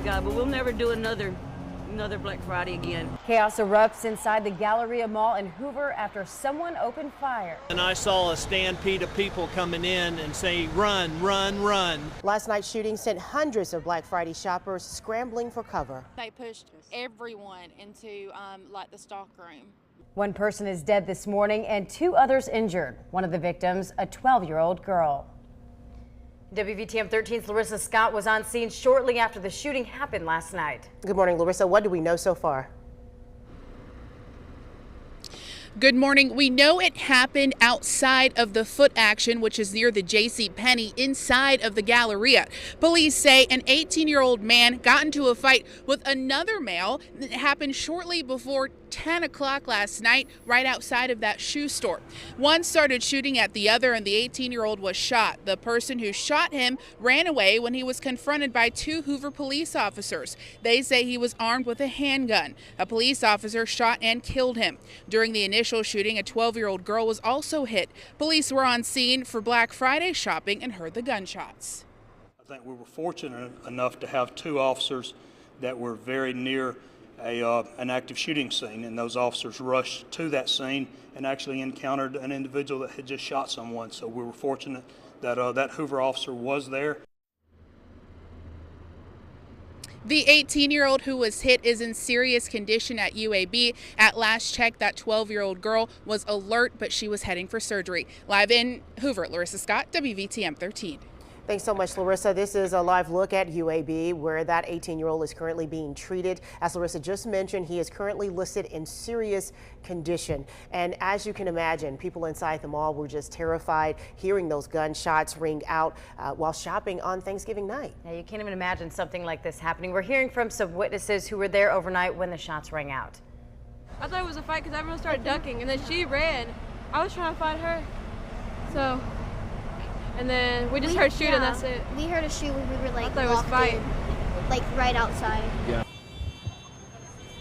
God, but we'll never do another Black Friday again. Chaos erupts inside the Galleria Mall in Hoover after someone opened fire. And I saw a stampede of people coming in and saying, run, run, run. Last night's shooting sent hundreds of Black Friday shoppers scrambling for cover. They pushed everyone into like the stock room. One person is dead this morning and 2 others injured. One of the victims, a 12-year-old girl. WVTM 13's Larissa Scott was on scene shortly after the shooting happened last night. Good morning, Larissa. What do we know so far? Good morning. We know it happened outside of the Foot Action, which is near the JCPenney inside of the Galleria. Police say an 18-year-old man got into a fight with another male that happened shortly before 10 o'clock last night right outside of that shoe store. One started shooting at the other and the 18-year-old was shot. The person who shot him ran away when he was confronted by 2 Hoover police officers. They say he was armed with a handgun. A police officer shot and killed him. During the initial shooting, a 12-year-old girl was also hit. Police were on scene for Black Friday shopping and heard the gunshots. I think we were fortunate enough to have 2 officers that were very near an active shooting scene, and those officers rushed to that scene and actually encountered an individual that had just shot someone. So we were fortunate that that Hoover officer was there. The 18-year-old who was hit is in serious condition at UAB. At last check, that 12-year-old girl was alert, but she was heading for surgery. Live in Hoover, Larissa Scott, WVTM 13. Thanks so much, Larissa. This is a live look at UAB, where that 18-year-old is currently being treated. As Larissa just mentioned, he is currently listed in serious condition. And as you can imagine, people inside the mall were just terrified hearing those gunshots ring out while shopping on Thanksgiving night. Yeah, you can't even imagine something like this happening. We're hearing from some witnesses who were there overnight when the shots rang out. I thought it was a fight because everyone started ducking, and then she ran. I was trying to fight her, so. And then we just heard shooting, that's it. We heard a shoot when we were like walked in, like right outside. Yeah.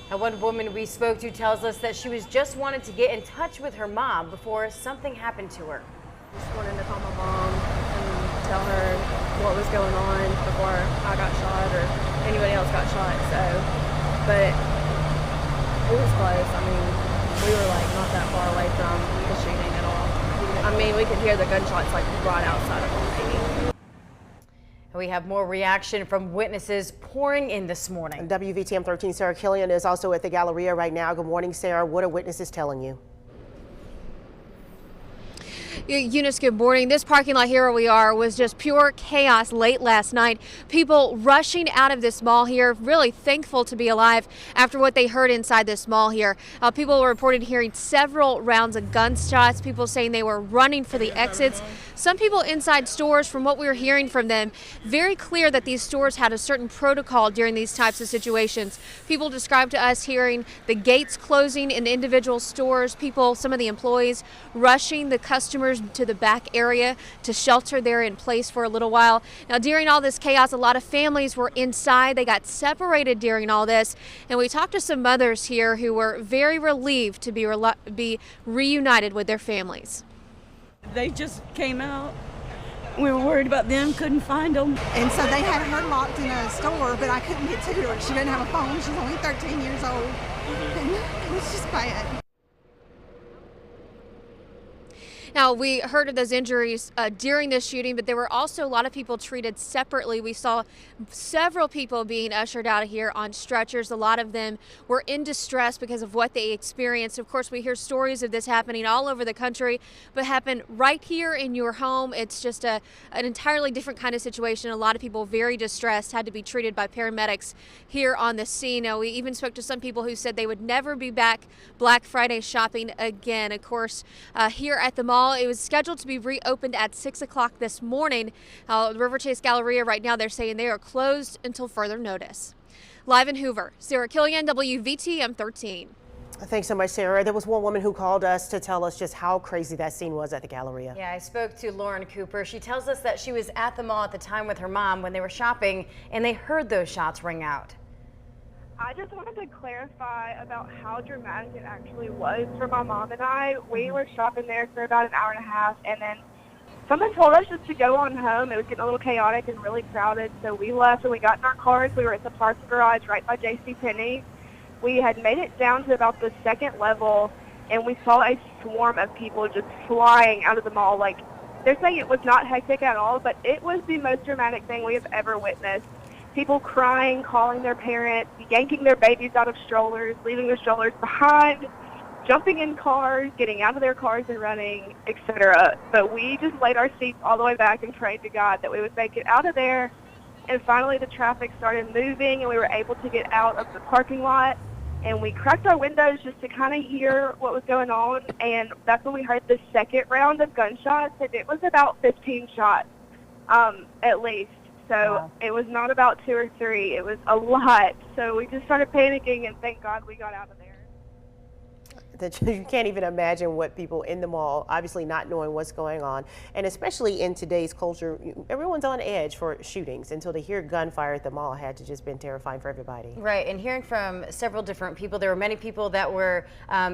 And one woman we spoke to tells us that she was just wanted to get in touch with her mom before something happened to her. Just wanted to call my mom and tell her what was going on before I got shot or anybody else got shot. So, but it was close. I mean, we were like not that far away from the shooting at all. I mean, we could hear the gunshots like right outside of home. We have more reaction from witnesses pouring in this morning. WVTM 13 Sarah Killian is also at the Galleria right now. Good morning, Sarah. What are witnesses telling you? Eunice, good morning. This parking lot here where we are was just pure chaos late last night. People rushing out of this mall here, really thankful to be alive after what they heard inside this mall here. People were reported hearing several rounds of gunshots, people saying they were running for the exits. Some people inside stores, from what we were hearing from them, very clear that these stores had a certain protocol during these types of situations. People described to us hearing the gates closing in individual stores, people, some of the employees rushing the customers to the back area to shelter there in place for a little while. Now, during all this chaos, a lot of families were inside. They got separated during all this, and we talked to some mothers here who were very relieved to be reunited with their families. They just came out. We were worried about them, couldn't find them. And so they had her locked in a store, but I couldn't get to her. She didn't have a phone. She's only 13 years old. And it was just bad. Now, we heard of those injuries during this shooting, but there were also a lot of people treated separately. We saw several people being ushered out of here on stretchers. A lot of them were in distress because of what they experienced. Of course, we hear stories of this happening all over the country, but happened right here in your home. It's just an entirely different kind of situation. A lot of people very distressed had to be treated by paramedics here on the scene. Now, we even spoke to some people who said they would never be back Black Friday shopping again. Of course, here at the mall, it was scheduled to be reopened at 6 o'clock this morning. The Riverchase Galleria right now, they're saying they are closed until further notice. Live in Hoover, Sarah Killian, WVTM 13. Thanks so much, Sarah. There was one woman who called us to tell us just how crazy that scene was at the Galleria. Yeah, I spoke to Lauren Cooper. She tells us that she was at the mall at the time with her mom when they were shopping, and they heard those shots ring out. I just wanted to clarify about how dramatic it actually was for my mom and I. We were shopping there for about an hour and a half, and then someone told us just to go on home. It was getting a little chaotic and really crowded, so we left and we got in our cars. We were at the parking garage right by JCPenney. We had made it down to about the second level, and we saw a swarm of people just flying out of the mall. Like, they're saying it was not hectic at all, but it was the most dramatic thing we have ever witnessed. People crying, calling their parents, yanking their babies out of strollers, leaving their strollers behind, jumping in cars, getting out of their cars and running, etc. But we just laid our seats all the way back and prayed to God that we would make it out of there. And finally the traffic started moving and we were able to get out of the parking lot. And we cracked our windows just to kind of hear what was going on. And that's when we heard the second round of gunshots. And it was about 15 shots, at least. So wow. It was not about 2 or 3. It was a lot. So we just started panicking, and thank God we got out of there. That you can't even imagine what people in the mall, obviously not knowing what's going on, and especially in today's culture, everyone's on edge for shootings, and so to hear gunfire at the mall had to just been terrifying for everybody. Right, and hearing from several different people, there were many people that were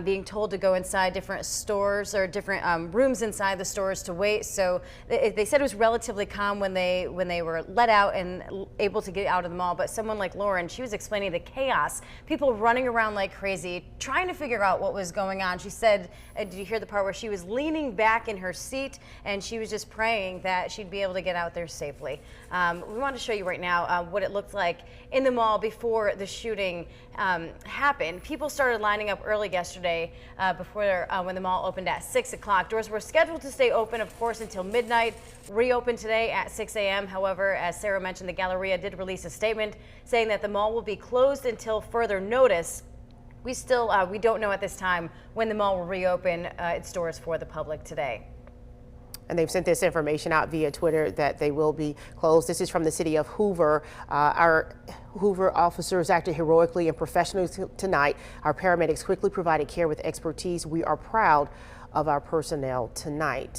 being told to go inside different stores or different rooms inside the stores to wait. So they said it was relatively calm when they were let out and able to get out of the mall. But someone like Lauren, she was explaining the chaos, people running around like crazy, trying to figure out what was going on. She said, did you hear the part where she was leaning back in her seat and she was just praying that she'd be able to get out there safely. We want to show you right now what it looked like in the mall before the shooting happened. People started lining up early yesterday before when the mall opened at 6 o'clock. Doors were scheduled to stay open, of course, until midnight. Reopened today at 6 a.m. However, as Sarah mentioned, the Galleria did release a statement saying that the mall will be closed until further notice. We still we don't know at this time when the mall will reopen its doors for the public today. And they've sent this information out via Twitter that they will be closed. This is from the city of Hoover. Our Hoover officers acted heroically and professionally tonight. Our paramedics quickly provided care with expertise. We are proud of our personnel tonight.